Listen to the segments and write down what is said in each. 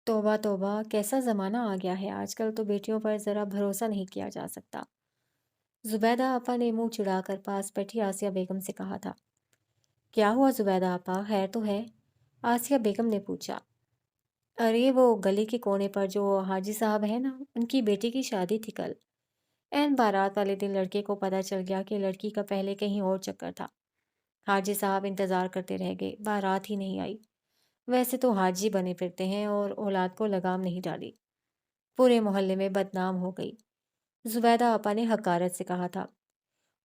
توبہ توبہ کیسا زمانہ آ گیا ہے آج کل تو بیٹیوں پر ذرا بھروسہ نہیں کیا جا سکتا۔ زبیدہ آپا نے منہ چڑھا کر پاس بیٹھی آسیہ بیگم سے کہا تھا۔ کیا ہوا زبیدہ آپا، خیر تو ہے؟ آسیہ بیگم نے پوچھا۔ ارے وہ گلی کے کونے پر جو حاجی صاحب ہیں نا، ان کی بیٹی کی شادی تھی کل۔ عین بارات والے دن لڑکے کو پتہ چل گیا کہ لڑکی کا پہلے کہیں اور چکر تھا۔ حاجی صاحب انتظار کرتے رہ گئے، بارات ہی نہیں آئی۔ ویسے تو حاجی بنے پھرتے ہیں اور اولاد کو لگام نہیں ڈالی، پورے محلے میں بدنام ہو گئی۔ زبیدہ آپا نے حقارت سے کہا تھا۔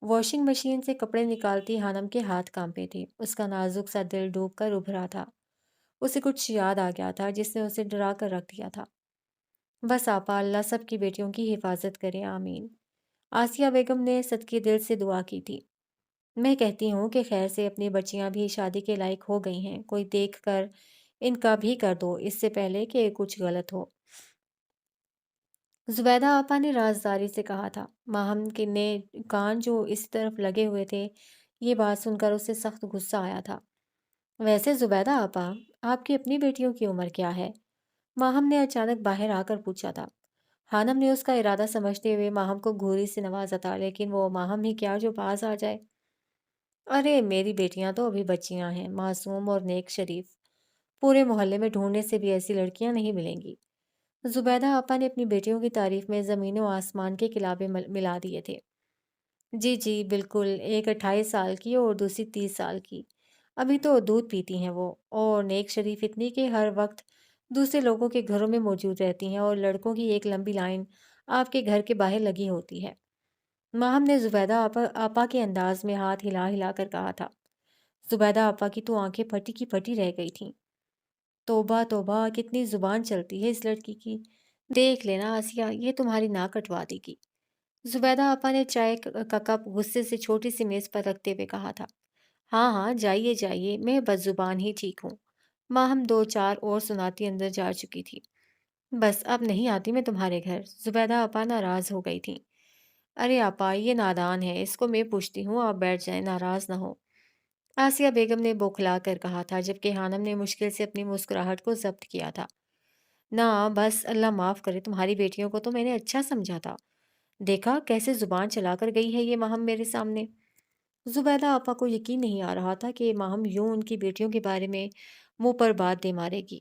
واشنگ مشین سے کپڑے نکالتی ہانم کے ہاتھ کانپے تھے، اس کا نازک سا دل ڈوب کر ابھرا تھا۔ اسے کچھ یاد آ گیا تھا جس نے اسے ڈرا کر رکھ دیا تھا۔ بس آپا، اللہ سب کی بیٹیوں کی حفاظت کرے، آمین۔ آسیہ بیگم نے صدقے دل سے دعا کی تھی۔ میں کہتی ہوں کہ خیر سے اپنی بچیاں بھی شادی کے لائق ہو گئی ہیں، کوئی دیکھ کر ان کا بھی کر دو اس سے پہلے کہ کچھ غلط ہو۔ زبیدہ آپا نے رازداری سے کہا تھا۔ ماہم کے نے کان جو اس طرف لگے ہوئے تھے، یہ بات سن کر اسے سخت غصہ آیا تھا۔ ویسے زبیدہ آپا، آپ کی اپنی بیٹیوں کی عمر کیا ہے؟ ماہم نے اچانک باہر آ کر پوچھا تھا۔ خانم نے اس کا ارادہ سمجھتے ہوئے ماہم کو گھوری سے نوازا تھا، لیکن وہ ماہم ہی کیا جو باز آ جائے۔ ارے میری بیٹیاں تو ابھی بچیاں ہیں، معصوم اور نیک شریف۔ پورے محلے میں ڈھونڈنے سے بھی ایسی لڑکیاں نہیں ملیں گی۔ زبیدہ آپا نے اپنی بیٹیوں کی تعریف میں زمین و آسمان کے کلابے ملا دیے تھے۔ جی جی بالکل، ایک 28 سال کی اور دوسری 30 سال کی۔ ابھی تو دودھ پیتی ہیں وہ، اور نیک شریف اتنی کہ ہر وقت دوسرے لوگوں کے گھروں میں موجود رہتی ہیں اور لڑکوں کی ایک لمبی لائن آپ کے گھر کے باہر لگی ہوتی ہے۔ ماہم نے زبیدہ آپا کے انداز میں ہاتھ ہلا ہلا کر کہا تھا۔ زبیدہ آپا کی تو آنکھیں پھٹی کی پھٹی رہ گئی تھیں۔ توبہ توبہ، کتنی زبان چلتی ہے اس لڑکی کی۔ دیکھ لینا آسیہ، یہ تمہاری ناک کٹوا دے گی۔ زبیدہ آپا نے چائے کا کپ غصے سے چھوٹی سی میز پر رکھتے ہوئے کہا تھا۔ ہاں ہاں، جائیے جائیے، میں بد زبان ہی ٹھیک ہوں۔ ماہم دو چار اور سناتی اندر جا چکی تھی۔ بس اب نہیں آتی میں تمہارے گھر۔ زبیدہ آپا ناراض ہو گئی تھیں۔ ارے آپا، یہ نادان ہے، اس کو میں پوچھتی ہوں، آپ بیٹھ جائیں، ناراض نہ ہو۔ آسیہ بیگم نے بوکھلا کر کہا تھا، جبکہ خانم نے مشکل سے اپنی مسکراہٹ کو ضبط کیا تھا۔ نہ، بس اللہ معاف کرے، تمہاری بیٹیوں کو تو میں نے اچھا سمجھا تھا۔ دیکھا کیسے زبان چلا کر گئی ہے یہ ماہم میرے سامنے۔ زبیدہ آپا کو یقین نہیں آ رہا تھا کہ ماہم یوں ان کی بیٹیوں کے بارے میں منہ پر بات دے مارے گی۔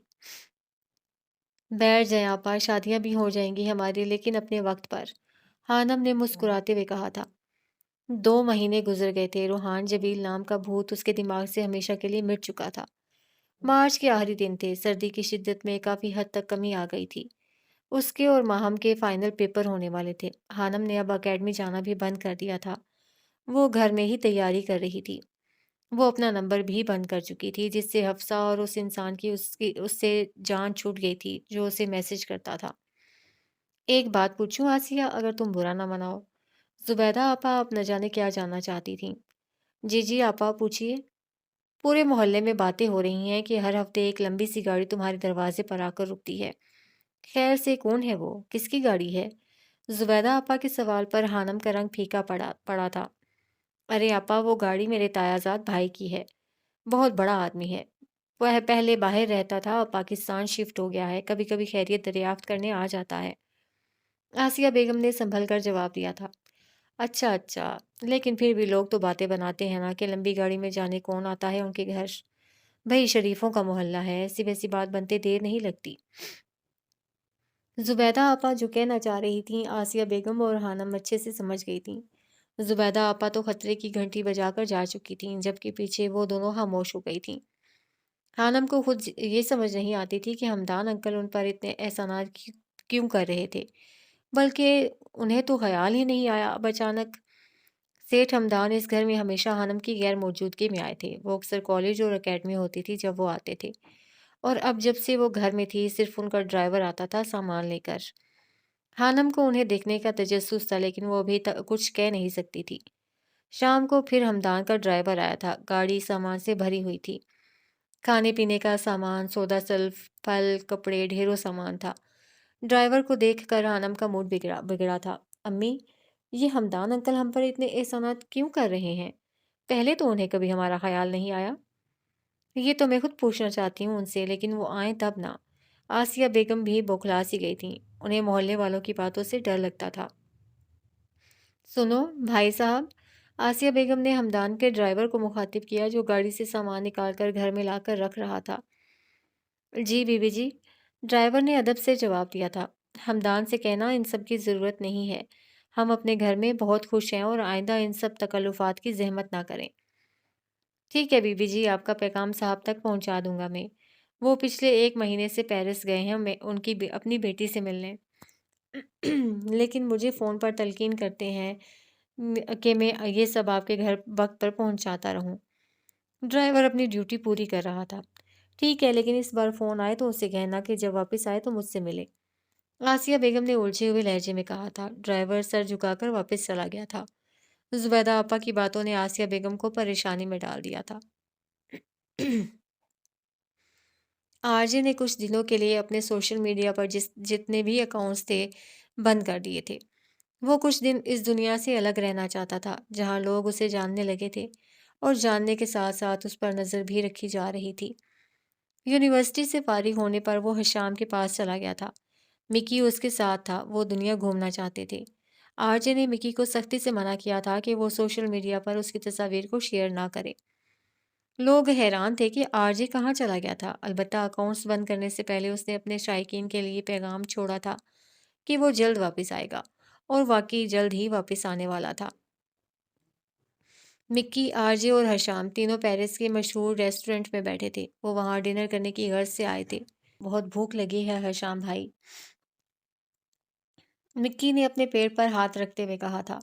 بیٹھ جائیں آپا، شادیاں بھی ہو جائیں گی ہماری، لیکن اپنے وقت پر، خانم نے مسکراتے ہوئے کہا تھا۔ 2 مہینے گزر گئے تھے، روحان جبیل نام کا بھوت اس کے دماغ سے ہمیشہ کے لیے مٹ چکا تھا۔ مارچ کے آخری دن تھے، سردی کی شدت میں کافی حد تک کمی آ گئی تھی۔ اس کے اور ماہم کے فائنل پیپر ہونے والے تھے۔ خانم نے اب اکیڈمی جانا بھی بند کر دیا تھا، وہ گھر میں ہی تیاری کر رہی تھی۔ وہ اپنا نمبر بھی بند کر چکی تھی، جس سے حفصہ اور اس انسان کی اس سے جان چھوٹ گئی تھی جو اسے میسج کرتا تھا۔ ایک بات پوچھوں آسیہ، اگر تم برا نہ مناؤ؟ زبیدہ آپا آپ نہ جانے کیا جاننا چاہتی تھیں۔ جی جی آپا، پوچھیے۔ پورے محلے میں باتیں ہو رہی ہیں کہ ہر ہفتے ایک لمبی سی گاڑی تمہارے دروازے پر آ کر رکتی ہے۔ خیر سے کون ہے وہ؟ کس کی گاڑی ہے؟ زبیدہ آپا کے سوال پر خانم کا رنگ پھیکا پڑا تھا۔ ارے آپا، وہ گاڑی میرے تایازاد بھائی کی ہے، بہت بڑا آدمی ہے۔ وہ پہلے باہر رہتا تھا، اب پاکستان شفٹ ہو گیا ہے، کبھی کبھی خیریت دریافت کرنے آ جاتا ہے۔ آسیہ بیگم نے سنبھل کر جواب دیا تھا۔ اچھا اچھا، لیکن پھر بھی لوگ تو باتیں بناتے ہیں نا کہ لمبی گاڑی میں جانے کون آتا ہے ان کے گھر۔ بھئی شریفوں کا محلہ ہے، ایسی ویسی بات بنتے دیر نہیں لگتی۔ زبیدہ آپا جو کہنا چاہ رہی تھیں، آسیہ بیگم اور خانم اچھے سے سمجھ گئی تھیں۔ زبیدہ آپا تو خطرے کی گھنٹی بجا کر جا چکی تھیں، جبکہ پیچھے وہ دونوں خاموش ہو گئی تھیں۔ خانم کو خود یہ سمجھ نہیں آتی تھی کہ ہمدان انکل ان پر اتنے احسانات کیوں کر رہے تھے، بلکہ انہیں تو خیال ہی نہیں آیا۔ اب اچانک سیٹھ ہمدان اس گھر میں ہمیشہ خانم کی غیر موجودگی میں آئے تھے۔ وہ اکثر کالج اور اکیڈمی ہوتی تھی جب وہ آتے تھے، اور اب جب سے وہ گھر میں تھی صرف ان کا ڈرائیور آتا تھا سامان لے کر۔ خانم کو انہیں دیکھنے کا تجسس تھا، لیکن وہ ابھی تک کچھ کہہ نہیں سکتی تھی۔ شام کو پھر ہمدان کا ڈرائیور آیا تھا، گاڑی سامان سے بھری ہوئی تھی، کھانے پینے کا سامان، سودا سلف، پھل، کپڑے، ڈھیروں سامان تھا۔ ڈرائیور کو دیکھ کر خانم کا موڈ بگڑا تھا۔ امی، یہ ہمدان انکل ہم پر اتنے احسانات کیوں کر رہے ہیں؟ پہلے تو انہیں کبھی ہمارا خیال نہیں آیا۔ یہ تو میں خود پوچھنا چاہتی ہوں ان سے، لیکن وہ آئیں تب نا۔ آسیہ بیگم بھی بوکھلا سی گئی تھیں۔ انہیں محلے والوں کی باتوں سے ڈر لگتا تھا۔ سنو بھائی صاحب، آسیہ بیگم نے ہمدان کے ڈرائیور کو مخاطب کیا جو گاڑی سے سامان نکال کر گھر میں لا کر رکھ رہا تھا۔ جی بی بی جی، ڈرائیور نے ادب سے جواب دیا تھا۔ ہمدان سے کہنا ان سب کی ضرورت نہیں ہے۔ ہم اپنے گھر میں بہت خوش ہیں اور آئندہ ان سب تکلفات کی زحمت نہ کریں۔ ٹھیک ہے بی بی جی، آپ کا پیغام صاحب تک پہنچا دوں گا میں۔ وہ پچھلے 1 مہینے سے پیرس گئے ہیں، میں ان کی اپنی بیٹی سے ملنے، لیکن مجھے فون پر تلقین کرتے ہیں کہ میں یہ سب آپ کے گھر وقت پر پہنچاتا رہوں۔ ڈرائیور اپنی ڈیوٹی پوری کر رہا تھا۔ ٹھیک ہے، لیکن اس بار فون آئے تو اسے کہنا کہ جب واپس آئے تو مجھ سے ملے، آسیہ بیگم نے الجھے ہوئے لہجے میں کہا تھا۔ ڈرائیور سر جھکا کر واپس چلا گیا تھا۔ زبیدہ آپا کی باتوں نے آسیہ بیگم کو پریشانی میں ڈال دیا تھا۔ آرجے نے کچھ دنوں کے لیے اپنے سوشل میڈیا پر جتنے بھی اکاؤنٹس تھے بند کر دیے تھے۔ وہ کچھ دن اس دنیا سے الگ رہنا چاہتا تھا جہاں لوگ اسے جاننے لگے تھے، اور جاننے کے ساتھ ساتھ اس پر نظر بھی رکھی جا رہی تھی۔ یونیورسٹی سے فارغ ہونے پر وہ حشام کے پاس چلا گیا تھا۔ مکی اس کے ساتھ تھا، وہ دنیا گھومنا چاہتے تھے۔ آرجے نے مکی کو سختی سے منع کیا تھا کہ وہ سوشل میڈیا پر اس کی تصاویر کو شیئر نہ کرے۔ لوگ حیران تھے کہ آرجے کہاں چلا گیا تھا۔ البتہ اکاؤنٹس بند کرنے سے پہلے اس نے اپنے شائقین کے لیے پیغام چھوڑا تھا کہ وہ جلد واپس آئے گا، اور واقعی جلد ہی واپس آنے والا تھا۔ مکی، آرجے اور حشام تینوں پیرس کے مشہور ریسٹورنٹ میں بیٹھے تھے۔ وہ وہاں ڈنر کرنے کی غرض سے آئے تھے۔ بہت بھوک لگی ہے حشام بھائی، مکی نے اپنے پیٹ پر ہاتھ رکھتے ہوئے کہا تھا۔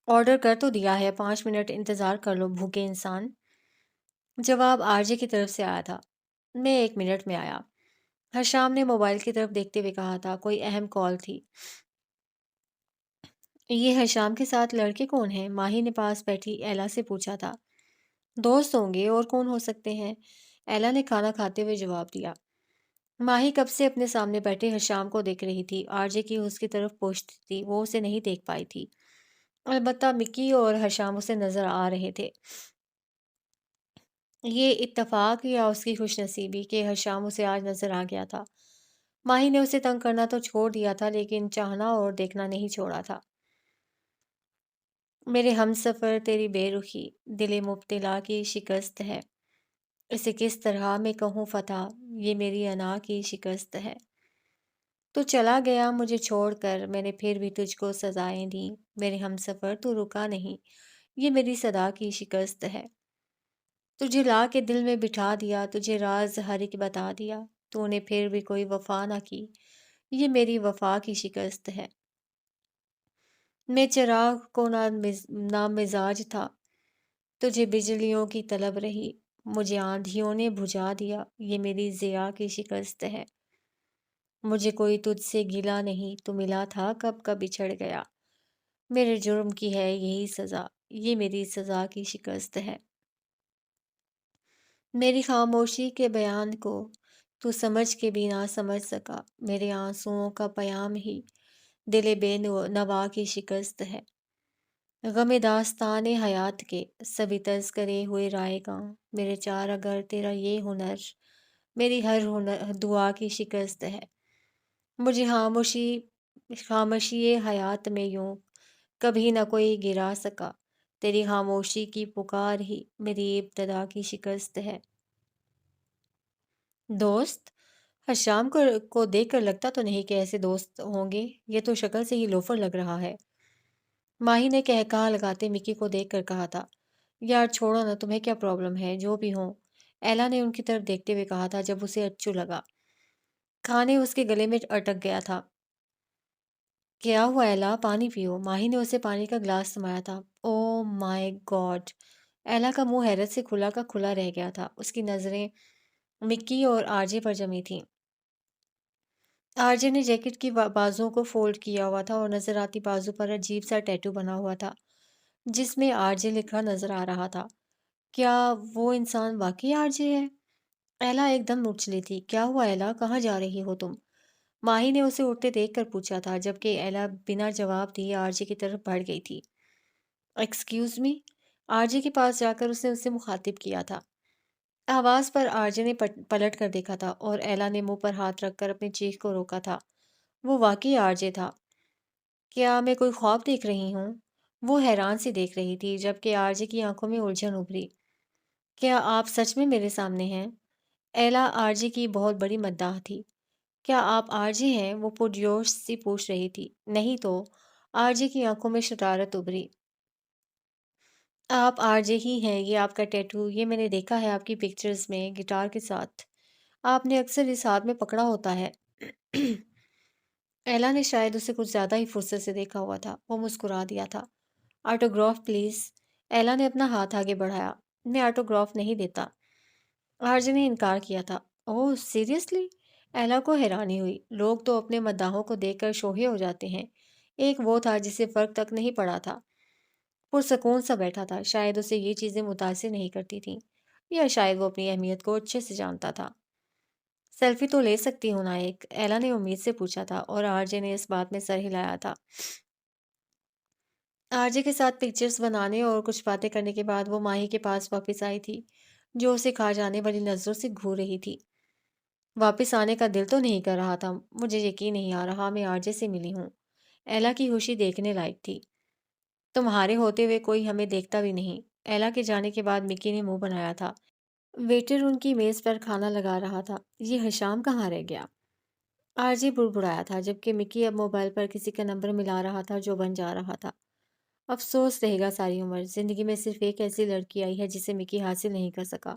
آرڈر کر تو دیا ہے، 5 منٹ انتظار کر لو بھوکے انسان۔ جواب آرجے کی طرف سے آیا تھا۔ میں 1 منٹ میں آیا، حشام نے موبائل کی طرف دیکھتے ہوئے کہا تھا۔ کوئی اہم کال تھی۔ یہ حشام کے ساتھ لڑکے کون ہیں؟ ماہی نے پاس بیٹھی ایلا سے پوچھا تھا۔ دوست ہوں گے، اور کون ہو سکتے ہیں؟ ایلا نے کھانا کھاتے ہوئے جواب دیا۔ ماہی کب سے اپنے سامنے بیٹھے حشام کو دیکھ رہی تھی۔ آرجے کی اس کی طرف پوچھتی تھی، وہ اسے نہیں دیکھ پائی تھی، البتہ مکی اور حشام اسے نظر آ رہے تھے۔ یہ اتفاق یا اس کی خوش نصیبی کہ حشام اسے آج نظر آ گیا تھا؟ ماہی نے اسے تنگ کرنا تو چھوڑ دیا تھا، لیکن چاہنا اور دیکھنا نہیں چھوڑا تھا۔ میرے ہم سفر تیری بے رخی دل مبتلا کی شکست ہے، اسے کس طرح میں کہوں فتح، یہ میری انا کی شکست ہے۔ تو چلا گیا مجھے چھوڑ کر، میں نے پھر بھی تجھ کو سزائیں دیں، میرے ہم سفر تو رکا نہیں، یہ میری صدا کی شکست ہے۔ تجھے لا کے دل میں بٹھا دیا، تجھے راز ہر ایک بتا دیا، تو نے پھر بھی کوئی وفا نہ کی، یہ میری وفا کی شکست ہے۔ میں چراغ کو نہ مزاج تھا، تجھے بجلیوں کی طلب رہی، مجھے آندھیوں نے بجھا دیا، یہ میری ضیا کی شکست ہے۔ مجھے کوئی تجھ سے گلا نہیں، تو ملا تھا کب کا بچھڑ گیا، میرے جرم کی ہے یہی سزا، یہ میری سزا کی شکست ہے۔ میری خاموشی کے بیان کو تو سمجھ کے بھی نہ سمجھ سکا، میرے آنسوؤں کا پیام ہی دل بے نوا کی شکست ہے۔ غم داستان حیات کے سبھی تذکرے ہوئے رائے گاں، میرے چار اگر تیرا یہ ہنر، میری ہر دعا کی شکست ہے۔ مجھے خاموشی حیات میں یوں کبھی نہ کوئی گرا سکا، تیری خاموشی کی پکار ہی میری ابتدا کی شکست ہے۔ دوست؟ حشام کو دیکھ کر لگتا تو نہیں کہ ایسے دوست ہوں گے، یہ تو شکل سے ہی لوفر لگ رہا ہے، ماہی نے کہا لگاتے مکی کو دیکھ کر کہا تھا۔ یار چھوڑو نا، تمہیں کیا پرابلم ہے؟ جو بھی ہو، ایلا نے ان کی طرف دیکھتے ہوئے کہا تھا جب اسے اچھو لگا۔ کھانے اس کے گلے میں اٹک گیا تھا۔ کیا ہوا ایلا، پانی پیو، ماہی نے اسے پانی کا گلاس سمایا تھا۔ او مائی گاڈ، ایلا کا منہ حیرت سے کھلا کا کھلا رہ گیا تھا۔ اس کی نظریں مکی اور آرجے پر جمی تھیں۔ آرجے نے جیکٹ کی بازوؤں کو فولڈ کیا ہوا تھا اور نظر آتی بازو پر عجیب سا ٹیٹو بنا ہوا تھا جس میں آرجے لکھا نظر آ رہا تھا۔ کیا وہ انسان واقعی آرجے ہے؟ ایلا ایک دم اچھلی تھی۔ کیا ہوا ایلا، کہاں جا رہی ہو تم؟ ماہی نے اسے اٹھتے دیکھ کر پوچھا تھا، جبکہ ایلا بنا جواب دیے آرجے کی طرف بڑھ گئی تھی۔ ایکسکیوز می، آرجے کے پاس جا کر اس نے اسے مخاطب کیا تھا۔ آواز پر آرجے نے پلٹ کر دیکھا تھا اور ایلا نے منہ پر ہاتھ رکھ کر اپنی چیخ کو روکا تھا۔ وہ واقعی آرجے تھا۔ کیا میں کوئی خواب دیکھ رہی ہوں؟ وہ حیران سی دیکھ رہی تھی جبکہ آرجے کی آنکھوں میں الجھن ابھری۔ کیا آپ سچ میں میرے سامنے ہیں؟ ایلا آرجے کی بہت بڑی مداح تھی۔ کیا آپ آرجے ہیں؟ وہ پرجوش سی پوچھ رہی تھی۔ نہیں تو؟ آرجے کی آنکھوں میں شرارت ابھری۔ آپ آرجے ہی ہیں، یہ آپ کا ٹیٹو، یہ میں نے دیکھا ہے آپ کی پکچرز میں گٹار کے ساتھ۔ آپ نے اکثر اس ہاتھ میں پکڑا ہوتا ہے۔ ایلا نے شاید اسے کچھ زیادہ ہی فرصت سے دیکھا ہوا تھا۔ وہ مسکرا دیا تھا۔ Autograph please. ایلا نے اپنا ہاتھ آگے بڑھایا۔ میں آٹوگراف نہیں دیتا۔ آرجے نے انکار کیا تھا۔ اوہ سیریسلی؟ ایلا کو حیرانی ہوئی۔ لوگ تو اپنے مداحوں کو دیکھ کر شوہے ہو جاتے ہیں۔ ایک وہ تھا جسے فرق تک نہیں پڑا تھا۔ پرسکون سا بیٹھا تھا۔ شاید اسے یہ چیزیں متاثر نہیں کرتی تھیں، یا شاید وہ اپنی اہمیت کو اچھے سے جانتا تھا۔ سیلفی تو لے سکتی ہوں نا ایک؟ ایلا نے امید سے پوچھا تھا اور آرجے نے اس بات میں سر ہلایا تھا۔ آرجے کے ساتھ پکچرز بنانے اور کچھ باتیں کرنے کے بعد وہ ماہی کے پاس واپس آئی تھی، جو اسے کھا جانے والی نظروں سے گھور رہی تھی۔ واپس آنے کا دل تو نہیں کر رہا تھا۔ مجھے یقین نہیں آ رہا میں آرجے سے ملی ہوں۔ ایلا کی خوشی دیکھنے لائق تھی۔ تمہارے ہوتے ہوئے کوئی ہمیں دیکھتا بھی نہیں۔ ایلا کے جانے کے بعد مکی نے منہ بنایا تھا۔ ویٹر ان کی میز پر کھانا لگا رہا تھا۔ یہ حشام کہاں رہ گیا؟ آرجے بڑبڑایا تھا جبکہ مکی اب موبائل پر کسی کا نمبر ملا رہا تھا جو بن جا رہا تھا۔ افسوس رہے گا ساری عمر۔ زندگی میں صرف ایک ایسی لڑکی آئی ہے جسے مکی حاصل نہیں کر سکا،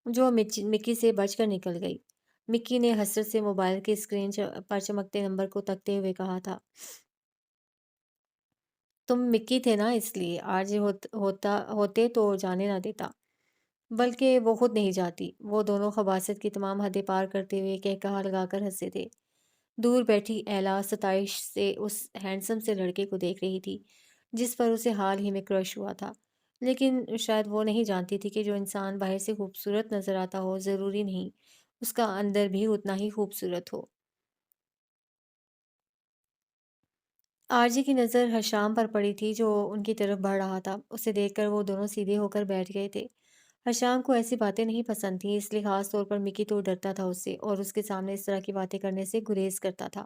جو مکی سے بچ کر نکل گئی۔ مکی نے حسرت سے موبائل کی اسکرین پر چمکتے نمبر کو تکتے ہوئے کہا تھا۔ تم مکی تھے نا، اس لیے آرجے ہوتے تو جانے نہ دیتا۔ بلکہ وہ خود نہیں جاتی۔ وہ دونوں خباثت کی تمام حدیں پار کرتے ہوئے قہقہا لگا کر ہنسے تھے۔ دور بیٹھی ایلا ستائش سے اس ہینڈسم سے لڑکے کو دیکھ رہی تھی جس پر اسے حال ہی میں کرش ہوا تھا، لیکن شاید وہ نہیں جانتی تھی کہ جو انسان باہر سے خوبصورت نظر آتا ہو ضروری نہیں اس کا اندر بھی اتنا ہی خوبصورت ہو۔ آرجی کی نظر حشام پر پڑی تھی جو ان کی طرف بڑھ رہا تھا۔ اسے دیکھ کر وہ دونوں سیدھے ہو کر بیٹھ گئے تھے۔ حشام کو ایسی باتیں نہیں پسند تھیں، اس لیے خاص طور پر مکی تو ڈرتا تھا اس سے اور اس کے سامنے اس طرح کی باتیں کرنے سے گریز کرتا تھا۔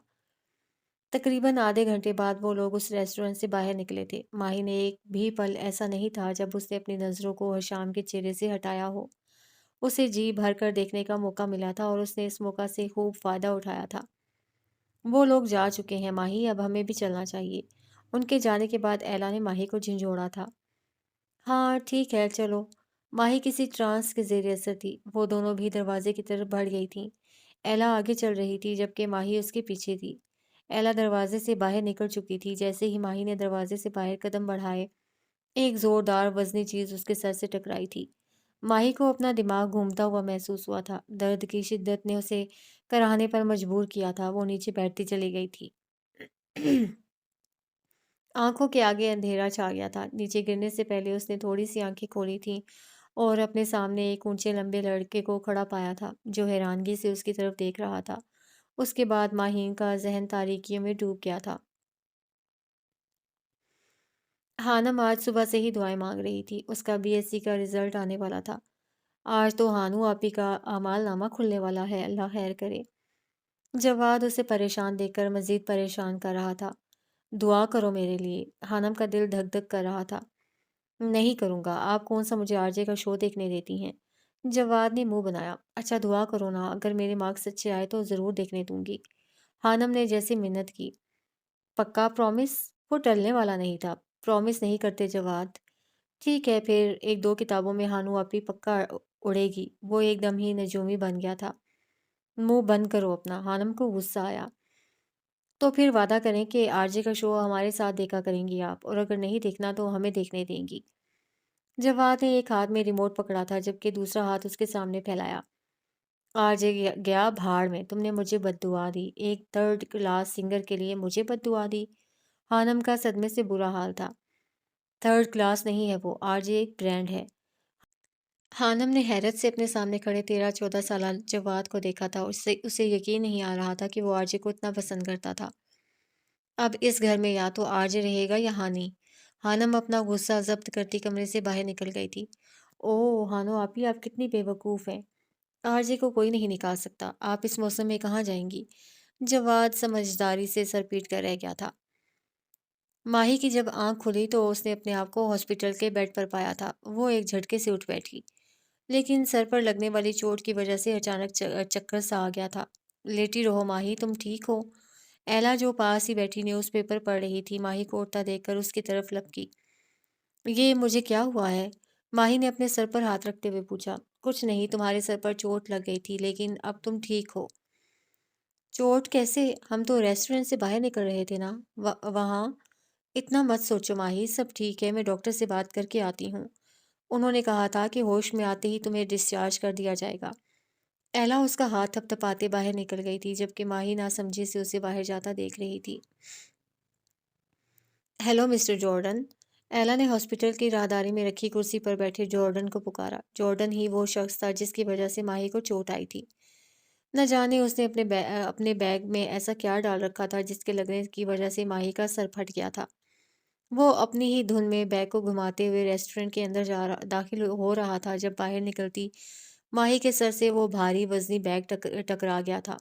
تقریباً آدھے گھنٹے بعد وہ لوگ اس ریسٹورنٹ سے باہر نکلے تھے۔ ماہی نے ایک بھی پل ایسا نہیں تھا جب اس نے اپنی نظروں کو حشام کے چہرے سے ہٹایا ہو۔ اسے جی بھر کر دیکھنے کا موقع ملا تھا اور اس نے اس موقع سے خوب فائدہ اٹھایا تھا۔ وہ لوگ جا چکے ہیں ماہی، اب ہمیں بھی چلنا چاہیے۔ ان کے جانے کے بعد ایلا نے ماہی کو جھنجھوڑا تھا۔ ہاں ٹھیک ہے چلو۔ ماہی کسی ٹرانس کے زیر اثر تھی۔ وہ دونوں بھی دروازے کی طرف بڑھ گئی تھیں۔ ایلا آگے چل رہی تھی جبکہ ماہی اس کے پیچھے تھی۔ ایلا دروازے سے باہر نکل چکی تھی۔ جیسے ہی ماہی نے دروازے سے باہر قدم بڑھائے، ایک زوردار وزنی چیز اس کے سر سے ٹکرائی تھی۔ ماہی کو اپنا دماغ گھومتا ہوا محسوس ہوا تھا۔ درد کی شدت نے اسے کراہنے پر مجبور کیا تھا۔ وہ نیچے بیٹھتی چلی گئی تھی۔ آنکھوں کے آگے اندھیرا چھا گیا تھا۔ نیچے گرنے سے پہلے اس نے تھوڑی سی آنکھیں کھولی تھیں اور اپنے سامنے ایک اونچے لمبے لڑکے کو کھڑا پایا تھا جو حیرانگی سے اس کی طرف دیکھ رہا تھا۔ اس کے بعد ماہین کا ذہن تاریکیوں میں ڈوب گیا تھا۔ ہانم آج صبح سے ہی دعائیں مانگ رہی تھی۔ اس کا بی ایس سی کا رزلٹ آنے والا تھا۔ آج تو ہانو آپی کا اعمال نامہ کھلنے والا ہے، اللہ خیر کرے۔ جواد اسے پریشان دیکھ کر مزید پریشان کر رہا تھا۔ دعا کرو میرے لیے۔ ہانم کا دل دھک دھک کر رہا تھا۔ نہیں کروں گا، آپ کون سا مجھے آرجے کا شو دیکھنے دیتی ہیں؟ جواد نے منہ بنایا۔ اچھا دعا کرو نا، اگر میرے مارکس اچھے آئے تو ضرور دیکھنے دوں گی۔ ہانم نے جیسی منت کی۔ پکا پرومس؟ وہ ٹلنے والا نہیں تھا۔ پرومس نہیں کرتے جواد۔ ٹھیک ہے پھر ایک دو کتابوں میں ہانو آپی پکا اڑے گی۔ وہ ایک دم ہی نجومی بن گیا تھا۔ منہ بند کرو اپنا۔ ہانم کو غصہ آیا۔ تو پھر وعدہ کریں کہ آرجے کا شو ہمارے ساتھ دیکھا کریں گی آپ، اور اگر نہیں دیکھنا تو ہمیں دیکھنے دیں گی۔ جواد نے ایک ہاتھ میں ریموٹ پکڑا تھا جبکہ دوسرا ہاتھ اس کے سامنے پھیلایا۔ آرجے گیا بھاڑ میں، تم نے مجھے بد دعا دی، ایک تھرڈ کلاس سنگر کے لیے مجھے بد دعا دی۔ ہانم کا صدمے سے برا حال تھا۔ تھرڈ کلاس نہیں ہے وہ، آرجے ایک برانڈ ہے۔ ہانم نے حیرت سے اپنے سامنے کھڑے 13-14 سالہ جواد کو دیکھا تھا۔ اسے یقین نہیں آ رہا تھا کہ وہ آرجے کو اتنا پسند کرتا تھا۔ اب اس گھر میں یا تو آرجے رہے گا یا ہانی۔ ہانم اپنا غصہ ضبط کرتی کمرے سے باہر نکل گئی تھی۔ اوہ ہانو آپی، آپ کتنی بیوقوف ہیں۔ آرزی کو کوئی نہیں نکال سکتا، آپ اس موسم میں کہاں جائیں گی؟ جواد سمجھداری سے سر پیٹ کر رہ گیا تھا۔ ماہی کی جب آنکھ کھلی تو اس نے اپنے آپ کو ہاسپٹل کے بیڈ پر پایا تھا۔ وہ ایک جھٹکے سے اٹھ بیٹھی، لیکن سر پر لگنے والی چوٹ کی وجہ سے اچانک چکر سا آ گیا تھا۔ لیٹی رہو ماہی، تم ٹھیک ہو؟ ایلا جو پاس ہی بیٹھی نیوز پیپر پڑھ رہی تھی، ماہی کو اٹھتا دیکھ کر اس کی طرف لپکی۔ یہ مجھے کیا ہوا ہے؟ ماہی نے اپنے سر پر ہاتھ رکھتے ہوئے پوچھا۔ کچھ نہیں، تمہارے سر پر چوٹ لگ گئی تھی لیکن اب تم ٹھیک ہو۔ چوٹ کیسے؟ ہم تو ریسٹورنٹ سے باہر نکل رہے تھے نا، وہاں۔ اتنا مت سوچو ماہی، سب ٹھیک ہے، میں ڈاکٹر سے بات کر کے آتی ہوں۔ انہوں نے کہا تھا کہ ہوش میں آتے ہی تمہیں ڈسچارج کر دیا جائے گا۔ ایلا اس کا ہاتھ تھپ تھپاتے باہر نکل گئی تھی جبکہ ماہی نہ سمجھے سے اسے باہر جاتا دیکھ رہی تھی۔ Hello mister Jordan. ایلا نے ہاسپٹل کی راہداری میں رکھی کرسی پر بیٹھے جارڈن کو پکارا۔ جارڈن ہی وہ شخص تھا جس کی وجہ سے ماہی کو چوٹ آئی تھی۔ نہ جانے اس نے اپنے بیگ میں ایسا کیا ڈال رکھا تھا جس کے لگنے کی وجہ سے ماہی کا سر پھٹ گیا تھا۔ وہ اپنی ہی دھن میں بیگ کو گھماتے ہوئے ریسٹورنٹ کے اندر داخل ہو رہا تھا جب باہر نکلتی ماہی کے سر سے وہ بھاری وزنی بیگ ٹکرا گیا تھا۔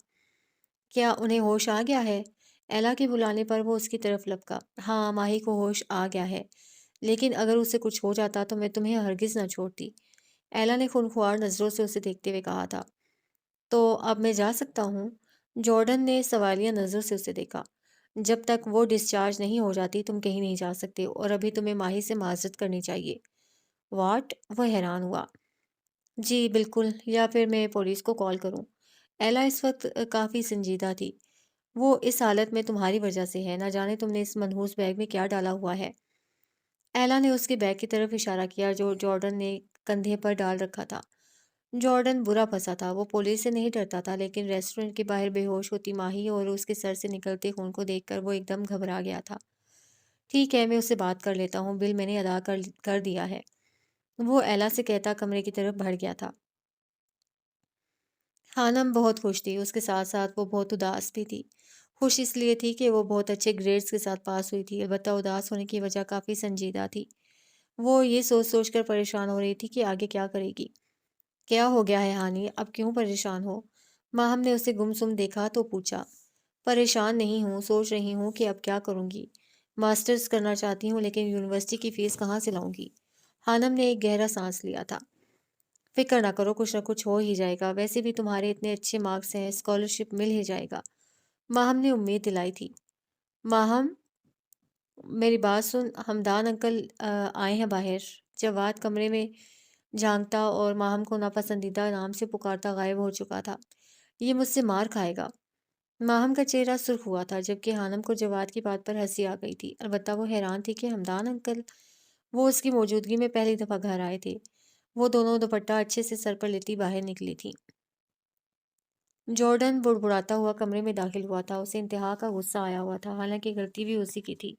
کیا انہیں ہوش آ گیا ہے؟ ایلا کے بلانے پر وہ اس کی طرف لپکا۔ ہاں، ماہی کو ہوش آ گیا ہے، لیکن اگر اسے کچھ ہو جاتا تو میں تمہیں ہرگز نہ چھوڑتی۔ ایلا نے خونخوار نظروں سے اسے دیکھتے ہوئے کہا تھا۔ تو اب میں جا سکتا ہوں؟ جارڈن نے سوالیہ نظروں سے اسے دیکھا۔ جب تک وہ ڈسچارج نہیں ہو جاتی تم کہیں نہیں جا سکتے، اور ابھی تمہیں ماہی سے معذرت کرنی چاہیے۔ واٹ؟ وہ حیران ہوا۔ جی بالکل، یا پھر میں پولیس کو کال کروں؟ ایلا اس وقت کافی سنجیدہ تھی۔ وہ اس حالت میں تمہاری وجہ سے ہے، نہ جانے تم نے اس منحوس بیگ میں کیا ڈالا ہوا ہے۔ ایلا نے اس کے بیگ کی طرف اشارہ کیا جو جارڈن نے کندھے پر ڈال رکھا تھا۔ جارڈن برا پھنسا تھا، وہ پولیس سے نہیں ڈرتا تھا، لیکن ریسٹورنٹ کے باہر بے ہوش ہوتی ماہی اور اس کے سر سے نکلتے خون کو دیکھ کر وہ ایک دم گھبرا گیا تھا۔ ٹھیک ہے، میں اس سے بات کر لیتا ہوں، بل میں نے ادا کر دیا ہے۔ وہ ایلا سے کہتا کمرے کی طرف بڑھ گیا تھا۔ خانم بہت خوش تھی، اس کے ساتھ ساتھ وہ بہت اداس بھی تھی۔ خوش اس لیے تھی کہ وہ بہت اچھے گریڈز کے ساتھ پاس ہوئی تھی، البتہ اداس ہونے کی وجہ کافی سنجیدہ تھی۔ وہ یہ سوچ سوچ کر پریشان ہو رہی تھی کہ آگے کیا کرے گی۔ کیا ہو گیا ہے ہانی؟ اب کیوں پریشان ہو؟ ماہم نے اسے گمسم دیکھا تو پوچھا۔ پریشان نہیں ہوں، سوچ رہی ہوں کہ اب کیا کروں گی۔ ماسٹرز کرنا چاہتی ہوں لیکن یونیورسٹی کی فیس کہاں سے لاؤں گی؟ خانم نے ایک گہرا سانس لیا تھا۔ فکر نہ کرو، کچھ نہ کچھ ہو ہی جائے گا، ویسے بھی تمہارے اتنے اچھے مارکس ہیں، اسکالرشپ مل ہی جائے گا۔ ماہم نے امید دلائی تھی۔ ماہم، میری بات سن، ہمدان انکل آئے ہیں باہر۔ جواد کمرے میں جھانکتا اور ماہم کو ناپسندیدہ نام سے پکارتا غائب ہو چکا تھا۔ یہ مجھ سے مار کھائے گا۔ ماہم کا چہرہ سرخ ہوا تھا جبکہ خانم کو جواد کی بات پر ہنسی آ گئی تھی، البتہ وہ حیران تھی کہ ہمدان انکل وہ اس کی موجودگی میں پہلی دفعہ گھر آئے تھے۔ وہ دونوں دوپٹہ اچھے سے سر پر لیتی باہر نکلی تھی۔ جارڈن بڑبڑاتا ہوا کمرے میں داخل ہوا تھا، اسے انتہا کا غصہ آیا ہوا تھا، حالانکہ غلطی بھی اسی کی تھی۔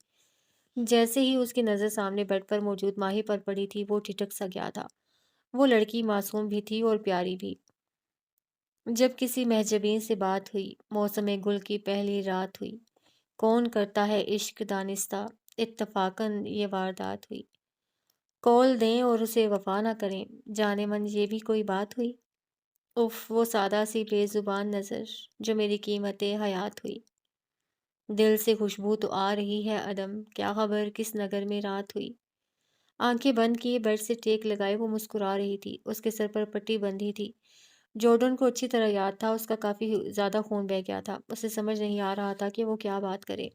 جیسے ہی اس کی نظر سامنے بیڈ پر موجود ماہی پر پڑی تھی وہ ٹھٹک سا گیا تھا۔ وہ لڑکی معصوم بھی تھی اور پیاری بھی۔ جب کسی مہجبین سے بات ہوئی، موسم گل کی پہلی رات ہوئی، کون کرتا ہے عشق دانستہ، اتفاقاً یہ واردات ہوئی۔ کال دیں اور اسے وفا نہ کریں، جانے من یہ بھی کوئی بات ہوئی۔ اف، وہ سادہ سی بے زبان نظر جو میری قیمت حیات ہوئی۔ دل سے خوشبو تو آ رہی ہے عدم، کیا خبر کس نگر میں رات ہوئی۔ آنکھیں بند کیے بیڈ سے ٹیک لگائے وہ مسکرا رہی تھی، اس کے سر پر پٹی بندھی تھی۔ جارڈن کو اچھی طرح یاد تھا اس کا کافی زیادہ خون بہہ گیا تھا، اسے سمجھ نہیں آ رہا تھا کہ وہ کیا بات کرے۔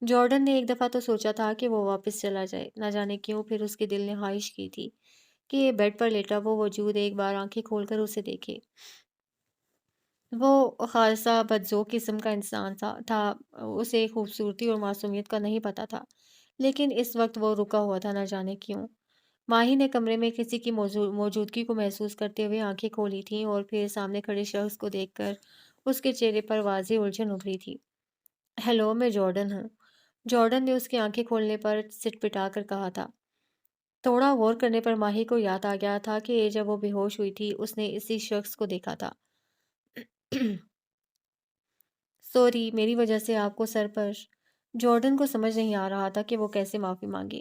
جارڈن نے ایک دفعہ تو سوچا تھا کہ وہ واپس چلا جائے، نہ جانے کیوں پھر اس کے دل نے خواہش کی تھی کہ بیڈ پر لیٹا وہ وجود ایک بار آنکھیں کھول کر اسے دیکھے۔ وہ خالصہ بدذوق قسم کا انسان تھا، اسے خوبصورتی اور معصومیت کا نہیں پتہ تھا، لیکن اس وقت وہ رکا ہوا تھا نہ جانے کیوں۔ ماہی نے کمرے میں کسی کی موجودگی کو محسوس کرتے ہوئے آنکھیں کھولی تھیں اور پھر سامنے کھڑے شخص کو دیکھ کر اس کے چہرے پر واضح الجھن ابھری تھی۔ ہیلو، میں جارڈن ہوں۔ جارڈن نے اس کی آنکھیں کھولنے پر سٹپٹا کر کہا تھا۔ تھوڑا غور کرنے پر ماہی کو یاد آ گیا تھا کہ جب وہ بے ہوش ہوئی تھی اس نے اسی شخص کو دیکھا تھا۔ سوری، میری وجہ سے آپ کو سر پر۔ جارڈن کو سمجھ نہیں آ رہا تھا کہ وہ کیسے معافی مانگے۔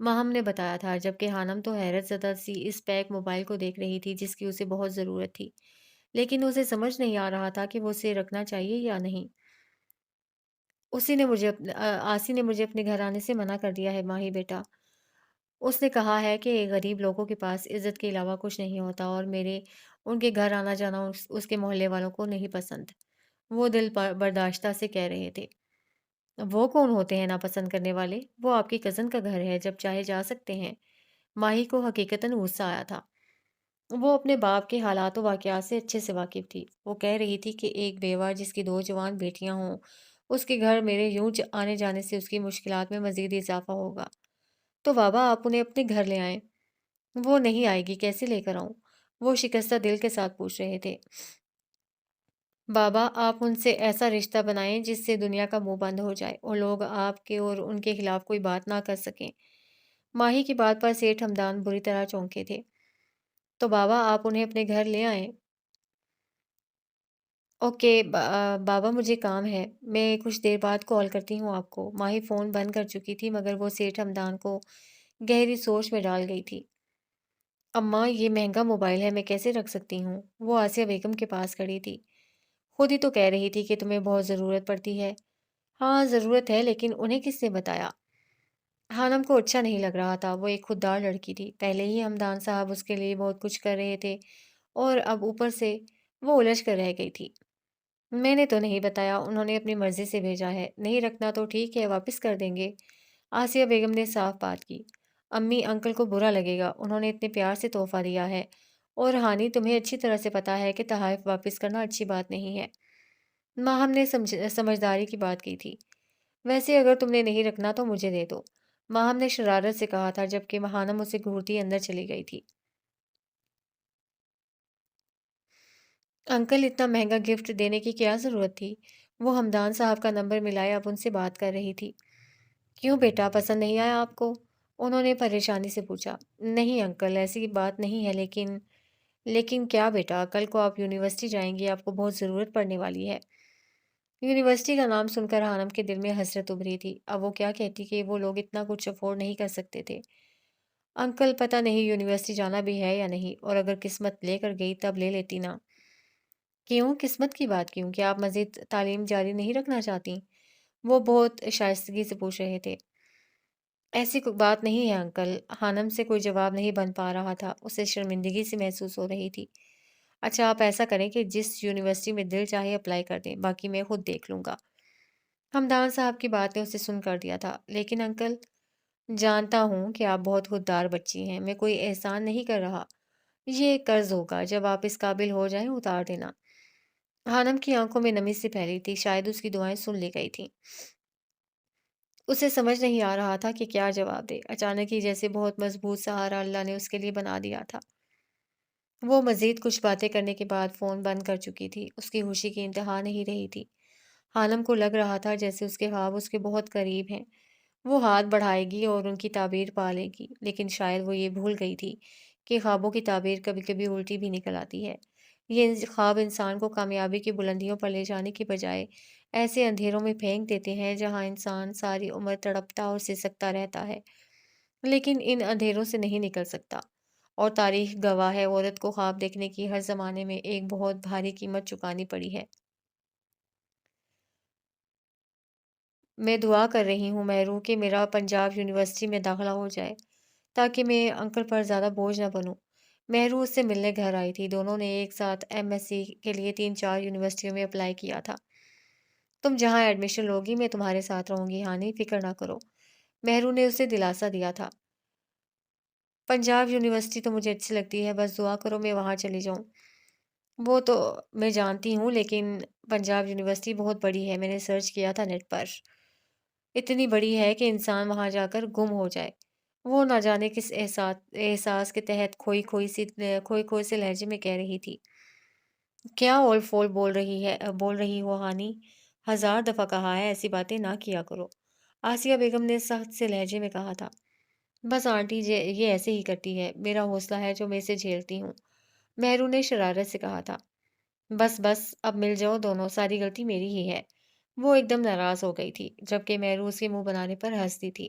ماہم نے بتایا تھا، جبکہ ہانم تو حیرت زدہ سی اس پیک موبائل کو دیکھ رہی تھی جس کی اسے بہت ضرورت تھی، لیکن اسے سمجھ نہیں آ رہا تھا کہ وہ اسے رکھنا چاہیے یا نہیں۔ آسی نے مجھے اپنے گھر آنے سے منع کر دیا ہے ماہی بیٹا۔ اس نے کہا ہے کہ غریب لوگوں کے پاس عزت کے علاوہ کچھ نہیں ہوتا اور میرے ان کے گھر آنا جانا اس کے محلے والوں کو نہیں پسند۔ وہ دل پر برداشتہ سے کہہ رہے تھے۔ وہ کون ہوتے ہیں ناپسند کرنے والے؟ وہ آپ کی کزن کا گھر ہے، جب چاہے جا سکتے ہیں۔ ماہی کو حقیقتاً غصہ آیا تھا۔ وہ اپنے باپ کے حالات و واقعات سے اچھے سے واقف تھی۔ وہ کہہ رہی تھی کہ ایک بیوہ جس کی 2 جوان بیٹیاں ہوں، اس کے گھر میرے یوں آنے جانے سے اس کی مشکلات میں مزید اضافہ ہوگا۔ تو بابا آپ انہیں اپنے گھر لے آئیں۔ وہ نہیں آئے گی، کیسے لے کر آؤں؟ وہ شکستہ دل کے ساتھ پوچھ رہے تھے۔ بابا آپ ان سے ایسا رشتہ بنائیں جس سے دنیا کا منہ بند ہو جائے اور لوگ آپ کے اور ان کے خلاف کوئی بات نہ کر سکیں۔ ماہی کی بات پر سیٹھ ہمدان بری طرح چونکے تھے۔ تو بابا آپ انہیں اپنے گھر لے آئیں۔ اوکے بابا مجھے کام ہے، میں کچھ دیر بعد کال کرتی ہوں آپ کو۔ ماہی فون بند کر چکی تھی مگر وہ سیٹھ ہمدان کو گہری سوچ میں ڈال گئی تھی۔ اماں یہ مہنگا موبائل ہے، میں کیسے رکھ سکتی ہوں؟ وہ آسیہ بیگم کے پاس کھڑی تھی۔ خود ہی تو کہہ رہی تھی کہ تمہیں بہت ضرورت پڑتی ہے۔ ہاں ضرورت ہے، لیکن انہیں کس نے بتایا؟ خانم کو اچھا نہیں لگ رہا تھا۔ وہ ایک خوددار لڑکی تھی، پہلے ہی ہمدان صاحب اس کے لیے بہت کچھ کر رہے تھے اور اب اوپر سے وہ الجھ کر رہ گئی تھی۔ میں نے تو نہیں بتایا، انہوں نے اپنی مرضی سے بھیجا ہے۔ نہیں رکھنا تو ٹھیک ہے، واپس کر دیں گے۔ آسیہ بیگم نے صاف بات کی۔ امی انکل کو برا لگے گا، انہوں نے اتنے پیار سے تحفہ دیا ہے، اور ہانی تمہیں اچھی طرح سے پتا ہے کہ تحائف واپس کرنا اچھی بات نہیں ہے۔ ماہم نے سمجھداری کی بات کی تھی۔ ویسے اگر تم نے نہیں رکھنا تو مجھے دے دو، ماہم نے شرارت سے کہا تھا، جبکہ مہانم اسے گھورتی اندر چلی گئی تھی۔ انکل اتنا مہنگا گفٹ دینے کی کیا ضرورت تھی؟ وہ ہمدان صاحب کا نمبر ملائے اب ان سے بات کر رہی تھی۔ کیوں بیٹا پسند نہیں آیا آپ کو؟ انہوں نے پریشانی سے پوچھا۔ نہیں انکل ایسی بات نہیں ہے، لیکن کیا بیٹا، کل کو آپ یونیورسٹی جائیں گی، آپ کو بہت ضرورت پڑنے والی ہے۔ یونیورسٹی کا نام سن کر ہانم کے دل میں حسرت ابھری تھی۔ اب وہ کیا کہتی کہ وہ لوگ اتنا کچھ افورڈ نہیں کر سکتے تھے۔ انکل پتہ نہیں یونیورسٹی جانا بھی ہے یا نہیں، اور اگر قسمت لے کر گئی تب لے لیتی نا۔ کیوں قسمت کی بات کیوں؟ کیا آپ مزید تعلیم جاری نہیں رکھنا چاہتی؟ وہ بہت شائستگی سے پوچھ رہے تھے۔ ایسی کوئی بات نہیں ہے انکل۔ ہانم سے کوئی جواب نہیں بن پا رہا تھا، اسے شرمندگی سے محسوس ہو رہی تھی۔ اچھا آپ ایسا کریں کہ جس یونیورسٹی میں دل چاہے اپلائی کر دیں، باقی میں خود دیکھ لوں گا۔ ہمدان صاحب کی بات نے اسے سن کر دیا تھا۔ لیکن انکل جانتا ہوں کہ آپ بہت خوددار بچی ہیں، میں کوئی احسان نہیں کر رہا، یہ ایک قرض ہوگا، جب آپ اس قابل ہو جائیں اتار دینا۔ ہانم کی آنکھوں میں نمی سی پھیلی تھی، شاید اس کی دعائیں سن لی گئی تھیں۔ اسے سمجھ نہیں آ رہا تھا کہ کیا جواب دے۔ اچانک ہی جیسے بہت مضبوط سہارا اللہ نے اس کے لیے بنا دیا تھا۔ وہ مزید کچھ باتیں کرنے کے بعد فون بند کر چکی تھی۔ اس کی خوشی کی انتہا نہیں رہی تھی۔ ہانم کو لگ رہا تھا جیسے اس کے خواب اس کے بہت قریب ہیں۔ وہ ہاتھ بڑھائے گی اور ان کی تعبیر پا لے گی، لیکن شاید وہ یہ بھول گئی تھی کہ خوابوں کی تعبیر کبھی کبھی الٹی بھی نکل آتی ہے۔ یہ خواب انسان کو کامیابی کی بلندیوں پر لے جانے کی بجائے ایسے اندھیروں میں پھینک دیتے ہیں جہاں انسان ساری عمر تڑپتا اور سسکتا رہتا ہے، لیکن ان اندھیروں سے نہیں نکل سکتا۔ اور تاریخ گواہ ہے عورت کو خواب دیکھنے کی ہر زمانے میں ایک بہت بھاری قیمت چکانی پڑی ہے۔ میں دعا کر رہی ہوں مہرو کہ میرا پنجاب یونیورسٹی میں داخلہ ہو جائے تاکہ میں انکل پر زیادہ بوجھ نہ بنوں۔ مہرو اس سے ملنے گھر آئی تھی۔ دونوں نے ایک ساتھ ایم ایس سی کے لیے 3 4 یونیورسٹیوں میں اپلائی کیا تھا۔ تم جہاں ایڈمیشن لوگی میں تمہارے ساتھ رہوں گی ہانی، فکر نہ کرو، مہرو نے اسے دلاسا دیا تھا۔ پنجاب یونیورسٹی تو مجھے اچھی لگتی ہے، بس دعا کرو میں وہاں چلی جاؤں۔ وہ تو میں جانتی ہوں، لیکن پنجاب یونیورسٹی بہت بڑی ہے، میں نے سرچ کیا تھا نیٹ پر۔ اتنی بڑی ہے کہ انسان وہاں جا کر گم ہو جائے۔ وہ نہ جانے کس احساس کے تحت کھوئی کھوئی سے لہجے میں کہہ رہی تھی۔ کیا اول فول بول رہی ہو ہانی؟ 1000 دفعہ کہا ہے ایسی باتیں نہ کیا کرو، آسیہ بیگم نے سخت سے لہجے میں کہا تھا۔ بس آنٹی یہ ایسے ہی کرتی ہے، میرا حوصلہ ہے جو میں اسے جھیلتی ہوں، مہرو نے شرارت سے کہا تھا۔ بس بس اب مل جاؤ دونوں، ساری غلطی میری ہی ہے۔ وہ ایک دم ناراض ہو گئی تھی، جبکہ مہرو اس کے منہ بنانے پر ہنستی تھی۔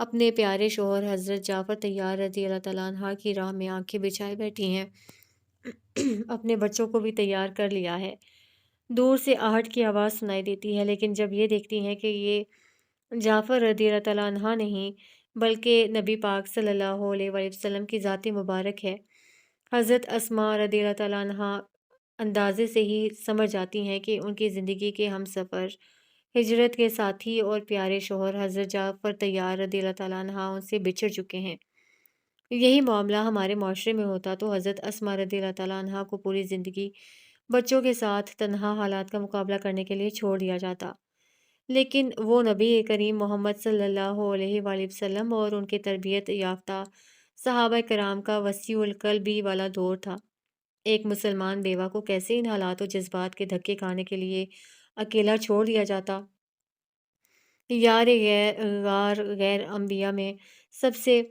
اپنے پیارے شوہر حضرت جعفر طیار رضی اللہ تعالیٰ عنہ کی راہ میں آنکھیں بچھائے بیٹھی ہیں۔ اپنے بچوں کو بھی تیار کر لیا ہے۔ دور سے آہٹ کی آواز سنائی دیتی ہے، لیکن جب یہ دیکھتی ہیں کہ یہ جعفر رضی اللہ تعالیٰ عنہ نہیں بلکہ نبی پاک صلی اللہ علیہ وآلہ وسلم کی ذات مبارک ہے، حضرت اسماء رضی اللہ تعالیٰ عنہ اندازے سے ہی سمجھ جاتی ہیں کہ ان کی زندگی کے ہم سفر، ہجرت کے ساتھی اور پیارے شوہر حضرت جعفر طیار رضی اللہ تعالیٰ عنہ ان سے بچھڑ چکے ہیں۔ یہی معاملہ ہمارے معاشرے میں ہوتا تو حضرت اسماء رضی اللہ تعالیٰ عنہ کو پوری زندگی بچوں کے ساتھ تنہا حالات کا مقابلہ کرنے کے لیے چھوڑ دیا جاتا، لیکن وہ نبی کریم محمد صلی اللہ علیہ وآلہ وسلم اور ان کے تربیت یافتہ صحابہ کرام کا وسیع القلبی والا دور تھا۔ ایک مسلمان بیوہ کو کیسے ان حالات و جذبات کے دھکے کھانے کے لیے اکیلا چھوڑ دیا جاتا؟ یار غیر انبیاء میں سب سے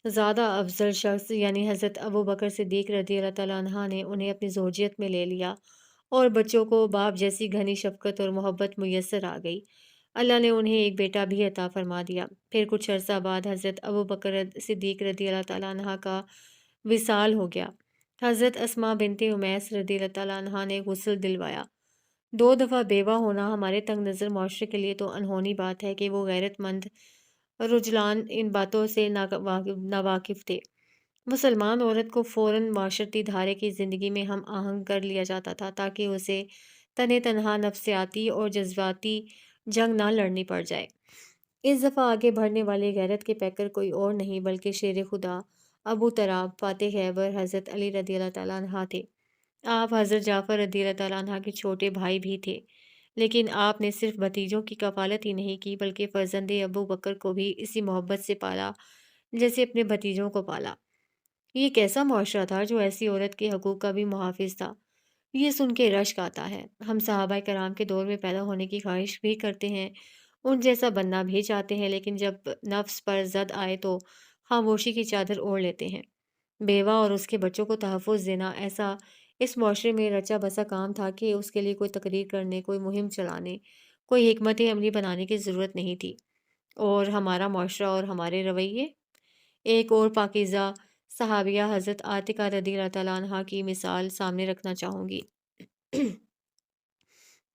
زیادہ افضل شخص یعنی حضرت ابو بکر صدیق رضی اللہ تعالیٰ عنہ نے انہیں اپنی زوجیت میں لے لیا اور بچوں کو باپ جیسی گھنی شفقت اور محبت میسر آ گئی۔ اللہ نے انہیں ایک بیٹا بھی عطا فرما دیا۔ پھر کچھ عرصہ بعد حضرت ابو بکر صدیق رضی اللہ تعالیٰ عنہ کا وصال ہو گیا۔ حضرت اسماء بنت امیس رضی اللہ تعالیٰ عنہ نے غسل دلوایا۔ 2 دفعہ بیوہ ہونا ہمارے تنگ نظر معاشرے کے لیے تو انہونی بات ہے کہ وہ غیرت مند رجلان ان باتوں سے ناواقف تھے۔ مسلمان عورت کو فوراً معاشرتی دھارے کی زندگی میں ہم آہنگ کر لیا جاتا تھا تاکہ اسے تنہا نفسیاتی اور جذباتی جنگ نہ لڑنی پڑ جائے۔ اس دفعہ آگے بڑھنے والے غیرت کے پیکر کوئی اور نہیں بلکہ شیر خدا ابو تراب فاتح خیبر حضرت علی رضی اللہ تعالیٰ عنہ تھے۔ آپ حضرت جعفر رضی اللہ تعالیٰ عنہ کے چھوٹے بھائی بھی تھے، لیکن آپ نے صرف بھتیجوں کی کفالت ہی نہیں کی بلکہ فرزند ابو بکر کو بھی اسی محبت سے پالا جیسے اپنے بھتیجوں کو پالا۔ یہ کیسا معاشرہ تھا جو ایسی عورت کے حقوق کا بھی محافظ تھا؟ یہ سن کے رشک آتا ہے۔ ہم صحابہ کرام کے دور میں پیدا ہونے کی خواہش بھی کرتے ہیں، ان جیسا بننا بھی چاہتے ہیں، لیکن جب نفس پر زد آئے تو خاموشی کی چادر اوڑھ لیتے ہیں۔ بیوہ اور اس کے بچوں کو تحفظ دینا ایسا اس معاشرے میں رچا بسا کام تھا کہ اس کے لیے کوئی تقریر کرنے، کوئی مہم چلانے، کوئی حکمت عملی بنانے کی ضرورت نہیں تھی۔ اور ہمارا معاشرہ اور ہمارے رویے؟ ایک اور پاکیزہ صحابیہ حضرت عاتقہ رضی اللہ تعالیٰ عنہ کی مثال سامنے رکھنا چاہوں گی۔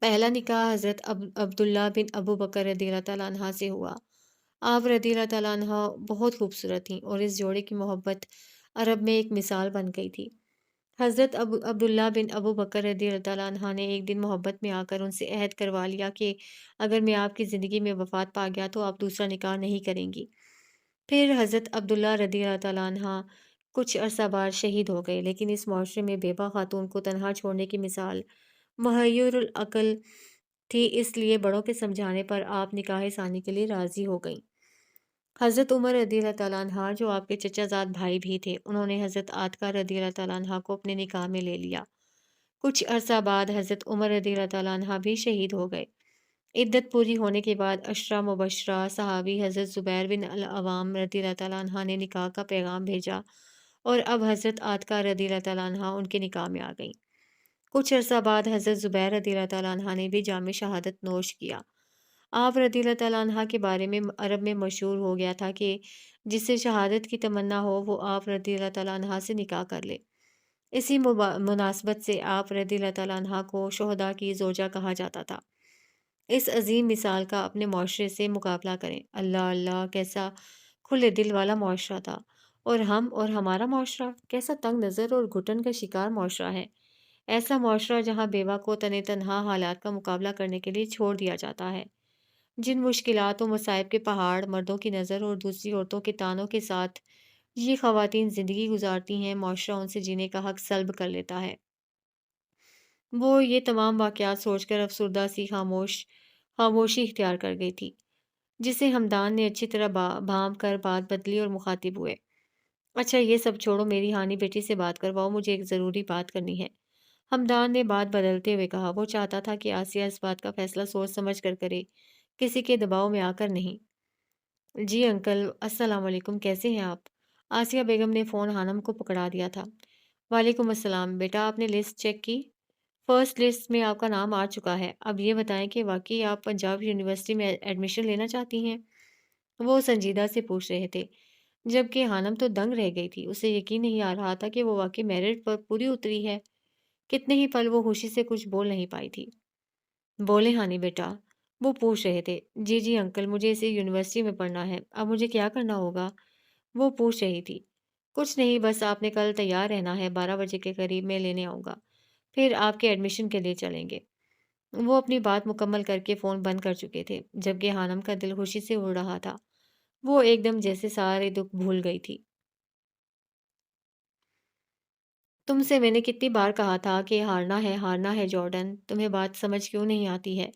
پہلا نکاح حضرت عبداللہ بن ابو بکر رضی اللہ تعالیٰ عنہ سے ہوا۔ آپ رضی اللہ تعالیٰ عنہ بہت خوبصورت تھیں اور اس جوڑے کی محبت عرب میں ایک مثال بن گئی تھی۔ حضرت عبداللہ بن ابو بکر رضی اللہ تعالیٰ عنہ نے ایک دن محبت میں آ کر ان سے عہد کروا لیا کہ اگر میں آپ کی زندگی میں وفات پا گیا تو آپ دوسرا نکاح نہیں کریں گی۔ پھر حضرت عبداللہ رضی اللہ تعالیٰ عنہ کچھ عرصہ بعد شہید ہو گئے، لیکن اس معاشرے میں بیوہ خاتون کو تنہا چھوڑنے کی مثال محیر العقل تھی، اس لیے بڑوں کے سمجھانے پر آپ نکاح ثانی کے لیے راضی ہو گئیں۔ حضرت عمر رضی اللہ تعالیٰ عنہ جو آپ کے چچا زاد بھائی بھی تھے، انہوں نے حضرت عاتقہ رضی اللہ تعالیٰ عنہ کو اپنے نکاح میں لے لیا۔ کچھ عرصہ بعد حضرت عمر رضی اللہ تعالیٰ عنہ بھی شہید ہو گئے۔ عدت پوری ہونے کے بعد عشرہ مبشرہ صحابی حضرت زبیر بن العوام رضی اللہ تعالیٰ عنہ نے نکاح کا پیغام بھیجا اور اب حضرت عاتقہ رضی اللہ تعالیٰ عنہ ان کے نکاح میں آ گئیں۔ کچھ عرصہ بعد حضرت زبیر رضی اللہ تعالیٰ عنہ نے بھی جام شہادت نوش کیا۔ آپ رضی اللہ تعالیٰ عنہ کے بارے میں عرب میں مشہور ہو گیا تھا کہ جسے شہادت کی تمنا ہو وہ آپ رضی اللہ تعالیٰ عنہ سے نکاح کر لے۔ اسی مناسبت سے آپ رضی اللہ تعالیٰ عنہ کو شہداء کی زوجہ کہا جاتا تھا۔ اس عظیم مثال کا اپنے معاشرے سے مقابلہ کریں۔ اللہ اللہ، کیسا کھلے دل والا معاشرہ تھا، اور ہمارا معاشرہ کیسا تنگ نظر اور گھٹن کا شکار معاشرہ ہے۔ ایسا معاشرہ جہاں بیوہ کو تنہا حالات کا مقابلہ کرنے کے لیے چھوڑ دیا جاتا ہے۔ جن مشکلات و مصائب کے پہاڑ، مردوں کی نظر اور دوسری عورتوں کے طعنوں کے ساتھ یہ خواتین زندگی گزارتی ہیں، معاشرہ ان سے جینے کا حق سلب کر لیتا ہے۔ وہ یہ تمام واقعات سوچ کر افسردہ سی خاموشی اختیار کر گئی تھی، جسے ہمدان نے اچھی طرح بھانپ کر بات بدلی اور مخاطب ہوئے۔ اچھا یہ سب چھوڑو، میری ہانی بیٹی سے بات کرواؤ، مجھے ایک ضروری بات کرنی ہے۔ ہمدان نے بات بدلتے ہوئے کہا۔ وہ چاہتا تھا کہ آسیہ اس بات کا فیصلہ سوچ سمجھ کر کرے، کسی کے دباؤ میں آ کر نہیں۔ جی انکل، السلام علیکم، کیسے ہیں آپ؟ آسیہ بیگم نے فون خانم کو پکڑا دیا تھا۔ وعلیکم السلام بیٹا، آپ نے لسٹ چیک کی؟ فرسٹ لسٹ میں آپ کا نام آ چکا ہے۔ اب یہ بتائیں کہ واقعی آپ پنجاب یونیورسٹی میں ایڈمیشن لینا چاہتی ہیں؟ وہ سنجیدہ سے پوچھ رہے تھے، جبکہ حانم تو دنگ رہ گئی تھی۔ اسے یقین نہیں آ رہا تھا کہ وہ واقعی میرٹ پر پوری اتری ہے۔ کتنے ہی پل وہ ہوشی سے کچھ بول نہیں پائی تھی۔ بولے ہانی بیٹا، وہ پوچھ رہے تھے۔ جی جی انکل، مجھے اسی یونیورسٹی میں پڑھنا ہے، اب مجھے کیا کرنا ہوگا؟ وہ پوچھ رہی تھی۔ کچھ نہیں، بس آپ نے کل تیار رہنا ہے، 12 بجے کے قریب میں لینے آؤں گا، پھر آپ کے ایڈمیشن کے لیے چلیں گے۔ وہ اپنی بات مکمل کر کے فون بند کر چکے تھے، جبکہ حانم کا دل خوشی سے اڑ رہا تھا۔ وہ ایک دم جیسے سارے دکھ بھول گئی تھی۔ تم سے میں نے کتنی بار کہا تھا کہ ہارنا ہے جارڈن، تمہیں بات سمجھ کیوں نہیں آتی ہے؟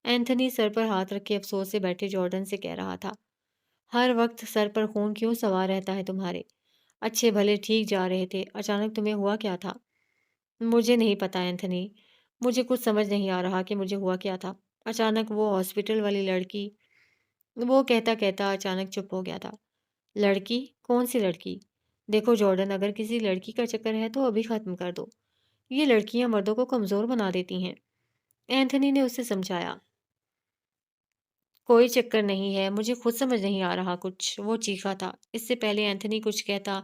اینتھنی سر پر ہاتھ رکھے افسوس سے بیٹھے جارڈن سے کہہ رہا تھا۔ ہر وقت سر پر خون کیوں سوار رہتا ہے تمہارے؟ اچھے بھلے ٹھیک جا رہے تھے، اچانک تمہیں ہوا کیا تھا؟ مجھے نہیں پتا اینتھنی، مجھے کچھ سمجھ نہیں آ رہا کہ مجھے ہوا کیا تھا۔ اچانک وہ ہاسپٹل والی لڑکی، وہ کہتا کہتا اچانک چپ ہو گیا تھا۔ لڑکی؟ کون سی لڑکی؟ دیکھو جارڈن، اگر کسی لڑکی کا چکر ہے تو ابھی ختم کر دو، یہ لڑکیاں مردوں کو کمزور بنا دیتی ہیں۔ اینتھنی نے اسے سمجھایا۔ کوئی چکر نہیں ہے، مجھے خود سمجھ نہیں آ رہا کچھ، وہ چیخا تھا۔ اس سے پہلے اینتھنی کچھ کہتا،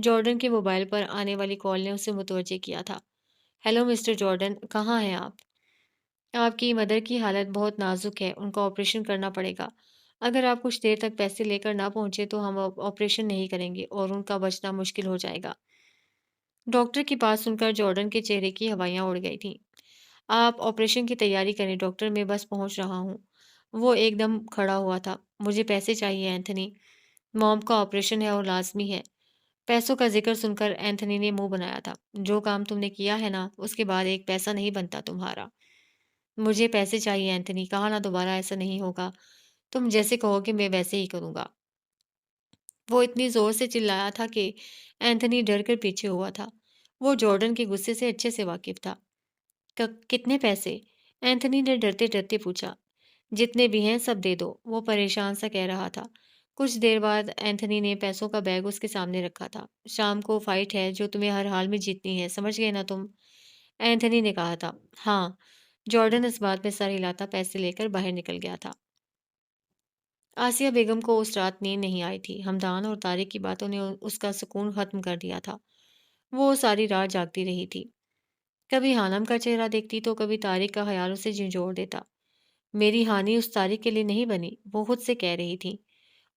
جارڈن کے موبائل پر آنے والی کال نے اسے متوجہ کیا تھا۔ ہیلو مسٹر جارڈن، کہاں ہیں آپ؟ آپ کی مدر کی حالت بہت نازک ہے، ان کا آپریشن کرنا پڑے گا۔ اگر آپ کچھ دیر تک پیسے لے کر نہ پہنچے تو ہم آپریشن نہیں کریں گے اور ان کا بچنا مشکل ہو جائے گا۔ ڈاکٹر کی بات سن کر جارڈن کے چہرے کی ہوائیاں اڑ گئی تھیں۔ آپ آپریشن کی تیاری کریں ڈاکٹر، میں بس پہنچ رہا ہوں۔ وہ ایک دم کھڑا ہوا تھا۔ مجھے پیسے چاہیے اینتھنی، موم کا آپریشن ہے اور لازمی ہے۔ پیسوں کا ذکر سن کر اینتھنی نے منہ بنایا تھا۔ جو کام تم نے کیا ہے نا، اس کے بعد ایک پیسہ نہیں بنتا تمہارا۔ مجھے پیسے چاہیے اینتھنی، کہا نا دوبارہ ایسا نہیں ہوگا، تم جیسے کہو گے میں ویسے ہی کروں گا۔ وہ اتنی زور سے چلایا تھا کہ اینتھنی ڈر کر پیچھے ہوا تھا۔ وہ جارڈن کے غصے سے اچھے سے واقف تھا۔ کتنے پیسے؟ اینتھنی نے ڈرتے ڈرتے پوچھا۔ جتنے بھی ہیں سب دے دو، وہ پریشان سا کہہ رہا تھا۔ کچھ دیر بعد اینتھنی نے پیسوں کا بیگ اس کے سامنے رکھا تھا۔ شام کو فائٹ ہے جو تمہیں ہر حال میں جیتنی ہے، سمجھ گئے نا تم؟ اینتھنی نے کہا تھا۔ ہاں۔ جارڈن اس بات میں سر ہلاتا پیسے لے کر باہر نکل گیا تھا۔ آسیہ بیگم کو اس رات نیند نہیں آئی تھی۔ ہمدان اور طارق کی باتوں نے اس کا سکون ختم کر دیا تھا۔ وہ ساری رات جاگتی رہی تھی۔ کبھی حانم کا چہرہ دیکھتی تو کبھی طارق کا خیال اسے جھنجھوڑ دیتا۔ میری ہانی اس طارق کے لیے نہیں بنی، وہ خود سے کہہ رہی تھی۔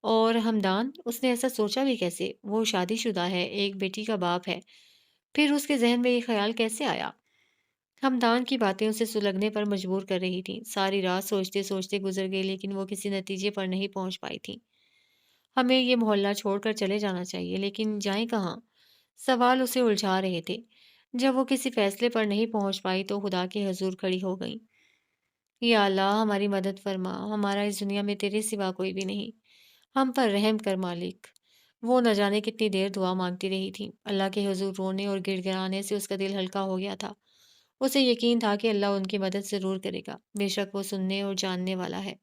اور ہمدان، اس نے ایسا سوچا بھی کیسے؟ وہ شادی شدہ ہے، ایک بیٹی کا باپ ہے، پھر اس کے ذہن میں یہ خیال کیسے آیا؟ ہمدان کی باتیں اسے سلگنے پر مجبور کر رہی تھیں۔ ساری رات سوچتے سوچتے گزر گئی لیکن وہ کسی نتیجے پر نہیں پہنچ پائی تھی۔ ہمیں یہ محلہ چھوڑ کر چلے جانا چاہیے، لیکن جائیں کہاں؟ سوال اسے الجھا رہے تھے۔ جب وہ کسی فیصلے پر نہیں پہنچ پائی تو خدا کے حضور کھڑی ہو گئی۔ یا اللہ، ہماری مدد فرما، ہمارا اس دنیا میں تیرے سوا کوئی بھی نہیں، ہم پر رحم کر مالک۔ وہ نہ جانے کتنی دیر دعا مانگتی رہی تھی۔ اللہ کے حضور رونے اور گڑ گڑانے سے اس کا دل ہلکا ہو گیا تھا۔ اسے یقین تھا کہ اللہ ان کی مدد ضرور کرے گا، بے شک وہ سننے اور جاننے والا ہے۔